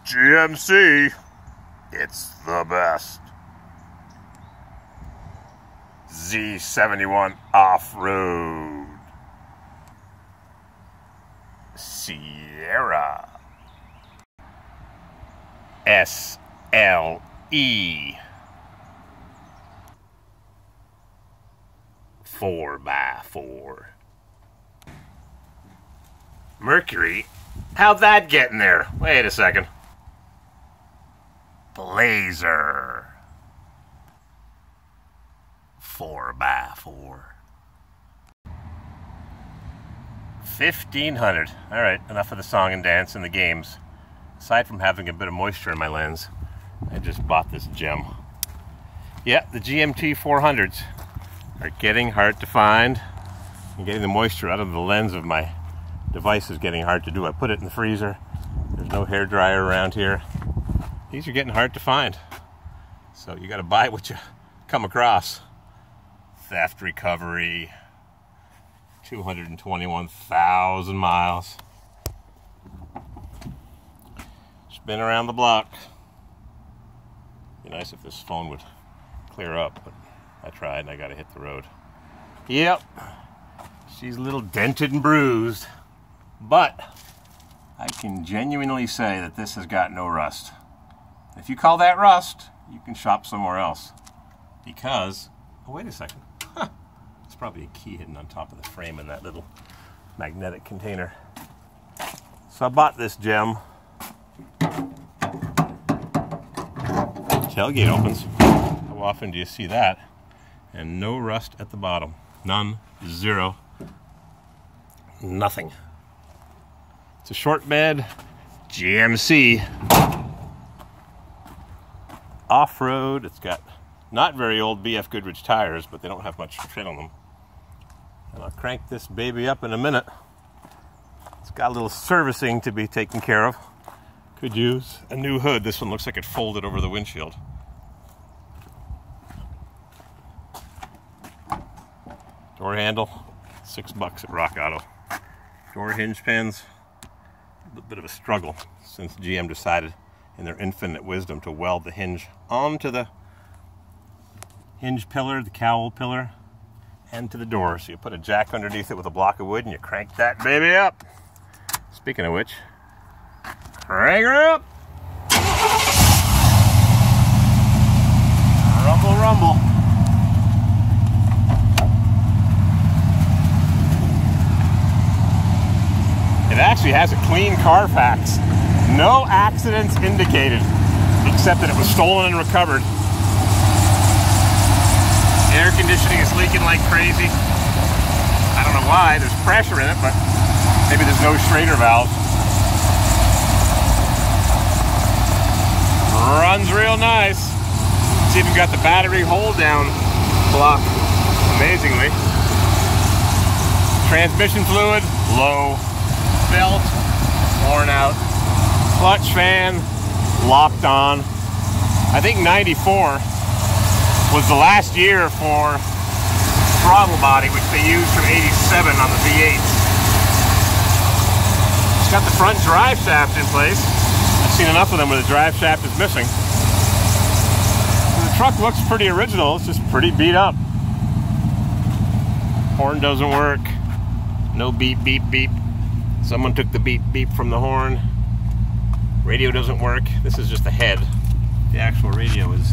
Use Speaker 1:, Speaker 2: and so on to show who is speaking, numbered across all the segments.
Speaker 1: GMC, it's the best. Z71 Off-Road. Sierra. SLE. Four by four. Mercury? How'd that get in there? Wait a second. Blazer. 4x4. 1500. Alright, enough of the song and dance and the games. Aside from having a bit of moisture in my lens, I just bought this gem. Yeah, the GMT 400s are getting hard to find. And getting the moisture out of the lens of my device is getting hard to do. I put it in the freezer. There's no hair dryer around here. These are getting hard to find. So you got to buy what you come across. Theft recovery. 221,000 miles. Just been around the block. Be nice if this phone would clear up, but I tried and I got to hit the road. Yep. She's a little dented and bruised, but I can genuinely say that this has got no rust. If you call that rust, you can shop somewhere else. Because, oh wait a second, there's probably a key hidden on top of the frame in that little magnetic container. So I bought this gem. Tailgate opens. How often do you see that? And no rust at the bottom. None. Zero. Nothing. It's a short bed GMC off-road. It's got not very old BF Goodrich tires, but they don't have much tread on them. And I'll crank this baby up in a minute. It's got a little servicing to be taken care of. Could use a new hood. This one looks like it folded over the windshield. Door handle, $6 at Rock Auto. Door hinge pins, a bit of a struggle since GM decided in their infinite wisdom to weld the hinge onto the hinge pillar, the cowl pillar, and to the door. So you put a jack underneath it with a block of wood and you crank that baby up. Speaking of which, crank her up. Rumble, rumble. It actually has a clean Carfax. No accidents indicated, except that it was stolen and recovered. Air conditioning is leaking like crazy. I don't know why. There's pressure in it, but maybe there's no Schrader valve. Runs real nice. It's even got the battery hold down block, amazingly. Transmission fluid, low. Belt, worn out. Clutch fan, locked on. I think 94 was the last year for throttle body, which they used from 87 on the V8s. It's got the front drive shaft in place. I've seen enough of them where the drive shaft is missing. The truck looks pretty original, it's just pretty beat up. Horn doesn't work. No beep, beep, beep. Someone took the beep, beep from the horn. Radio doesn't work. This is just the head. The actual radio is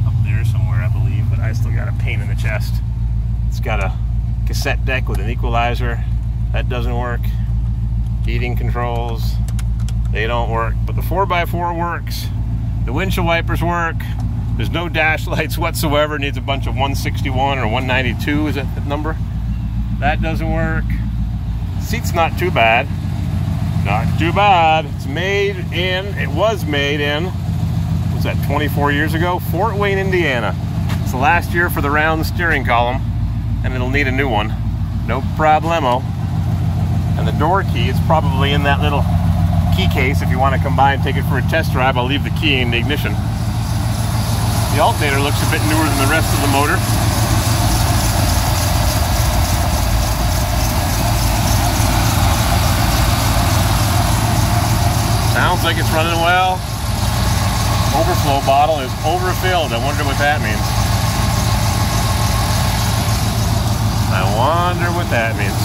Speaker 1: up there somewhere, I believe, but I still got a pain in the chest. It's got a cassette deck with an equalizer. That doesn't work. Heating controls, they don't work. But the 4x4 works. The windshield wipers work. There's no dash lights whatsoever. It needs a bunch of 161 or 192, is that the number? That doesn't work. Seat's not too bad. Not too bad. It's made in, it was made in, what's that, 24 years ago? Fort Wayne, Indiana. It's the last year for the round steering column, and it'll need a new one. No problemo. And the door key is probably in that little key case. If you want to come by and take it for a test drive, I'll leave the key in the ignition. The alternator looks a bit newer than the rest of the motor. Sounds like it's running well. Overflow bottle is overfilled. I wonder what that means. I wonder what that means.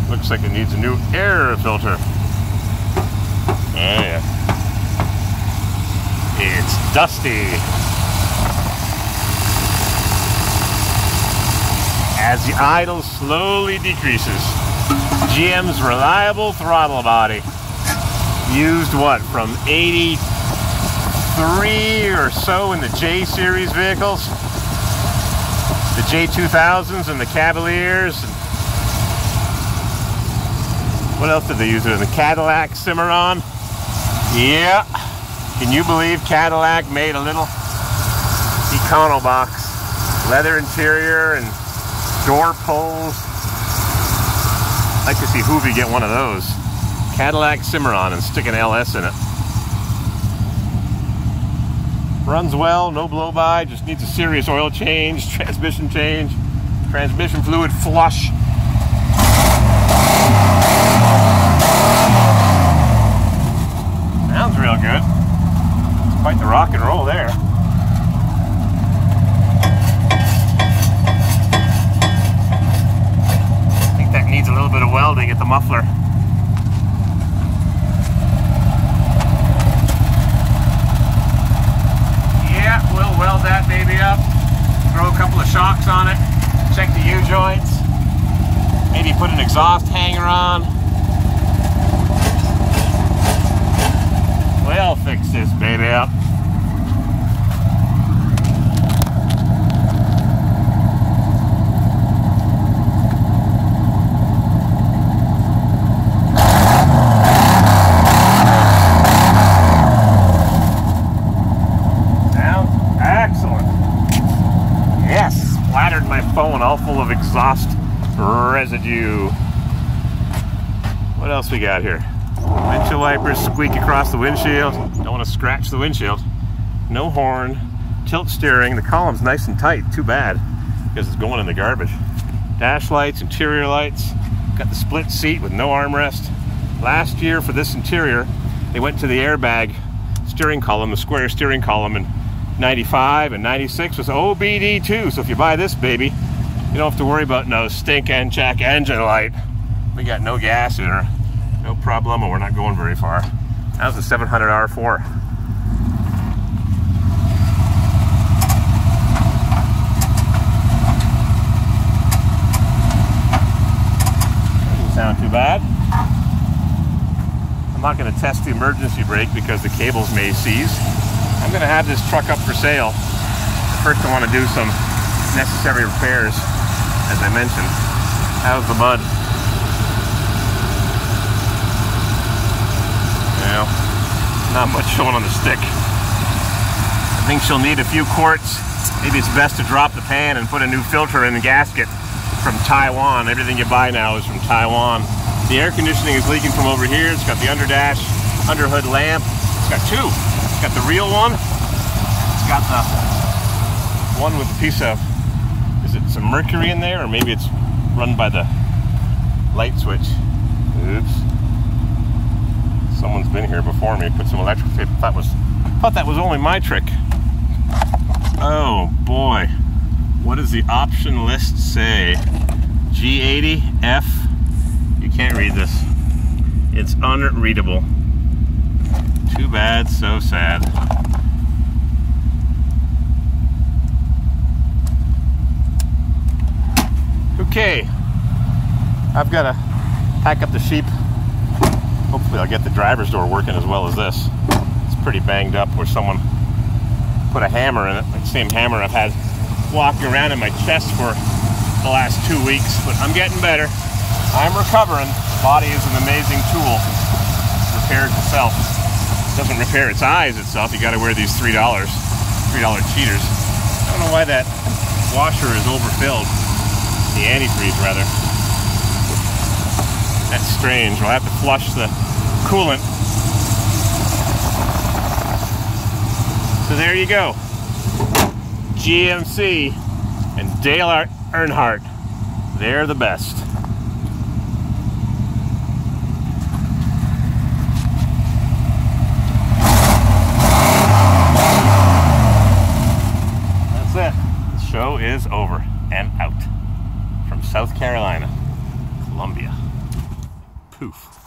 Speaker 1: Looks like it needs a new air filter. Oh yeah. It's dusty. As the idle slowly decreases, GM's reliable throttle body, used what, from 83 or so in the J series vehicles, the J2000s and the Cavaliers. What else did they use it in? The Cadillac Cimarron? Yeah. Can you believe Cadillac made a little Econo box? Leather interior and door pulls. I'd like to see Hoovy get one of those. Cadillac Cimarron and stick an LS in it. Runs well, no blow-by, just needs a serious oil change, transmission fluid flush. Sounds real good. It's quite the rock and roll there. I think that needs a little bit of welding at the muffler. Yeah, we'll weld that baby up. Throw a couple of shocks on it. Check the U-joints. Maybe put an exhaust hanger on. We'll fix this baby up. Sounds excellent. Yes, splattered my phone all full of exhaust residue. What else we got here? Windshield wipers squeak across the windshield. Don't want to scratch the windshield. No horn. Tilt steering. The column's nice and tight. Too bad, because it's going in the garbage. Dash lights, interior lights. Got the split seat with no armrest. Last year for this interior, they went to the airbag steering column, the square steering column, in 95 and 96 was OBD2. So if you buy this baby, you don't have to worry about no stink and check engine light. We got no gas in her. No problem, and we're not going very far. That was the 700 R4. Doesn't sound too bad. I'm not going to test the emergency brake because the cables may seize. I'm going to have this truck up for sale. First, I want to do some necessary repairs, as I mentioned. How's the mud? Well, not much showing on the stick. I think she'll need a few quarts. Maybe it's best to drop the pan and put a new filter in the gasket from Taiwan. Everything you buy now is from Taiwan. The air conditioning is leaking from over here. It's got the underdash, underhood lamp. It's got two. It's got the real one. It's got the one with a piece of, is it some mercury in there? Or maybe it's run by the light switch. Oops. Someone's been here before me, put some electrical tape. Thought that was only my trick. Oh boy. What does the option list say? G80F. You can't read this. It's unreadable. Too bad, so sad. Okay. I've got to pack up the sheep. Hopefully I'll get the driver's door working as well as this. It's pretty banged up where someone put a hammer in it, like the same hammer I've had walking around in my chest for the last 2 weeks, but I'm getting better. I'm recovering. The body is an amazing tool. It repairs itself. It doesn't repair its eyes itself. You got to wear these $3 cheaters. I don't know why that washer is overfilled. The antifreeze, rather. That's strange. We'll have to flush the coolant. So there you go. GMC and Dale Earnhardt. They're the best. That's it. The show is over and out. From South Carolina, Columbia. Poof.